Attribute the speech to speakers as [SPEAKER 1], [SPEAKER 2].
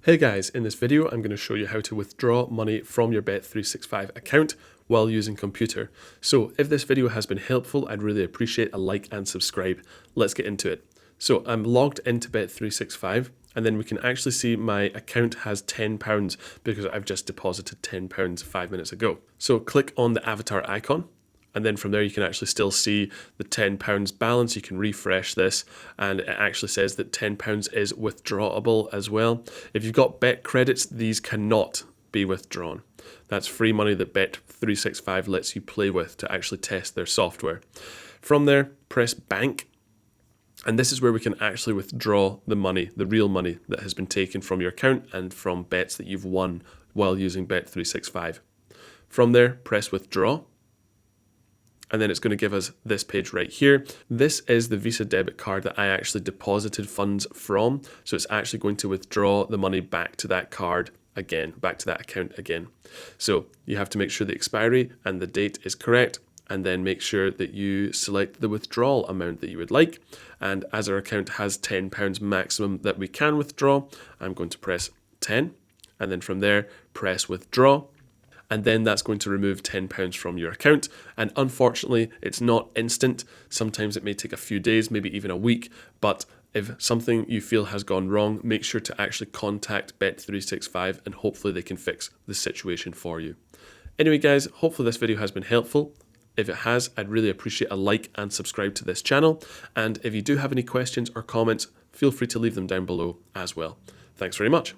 [SPEAKER 1] Hey guys, in this video I'm going to show you how to withdraw money from your Bet365 account while using computer. So if this video has been helpful, I'd really appreciate a like and subscribe. Let's get into it. So I'm logged into Bet365 and then we can actually see my account has £10 because I've just deposited £10 5 minutes ago. So click on the avatar icon. And then from there, you can actually still see the £10 balance. You can refresh this, and it actually says that £10 is withdrawable as well. If you've got bet credits, these cannot be withdrawn. That's free money that Bet365 lets you play with to actually test their software. From there, press bank. And this is where we can actually withdraw the money, the real money that has been taken from your account and from bets that you've won while using Bet365. From there, press withdraw. And then it's going to give us this page right here. This is the Visa debit card that I actually deposited funds from. So it's actually going to withdraw the money back to that card again, back to that account again. So you have to make sure the expiry and the date is correct, and then make sure that you select the withdrawal amount that you would like. And as our account has £10 maximum that we can withdraw, I'm going to press 10. And then from there, press withdraw. And then that's going to remove £10 from your account. And unfortunately, it's not instant. Sometimes it may take a few days, maybe even a week. But if something you feel has gone wrong, make sure to actually contact Bet365 and hopefully they can fix the situation for you. Anyway, guys, hopefully this video has been helpful. If it has, I'd really appreciate a like and subscribe to this channel. And if you do have any questions or comments, feel free to leave them down below as well. Thanks very much.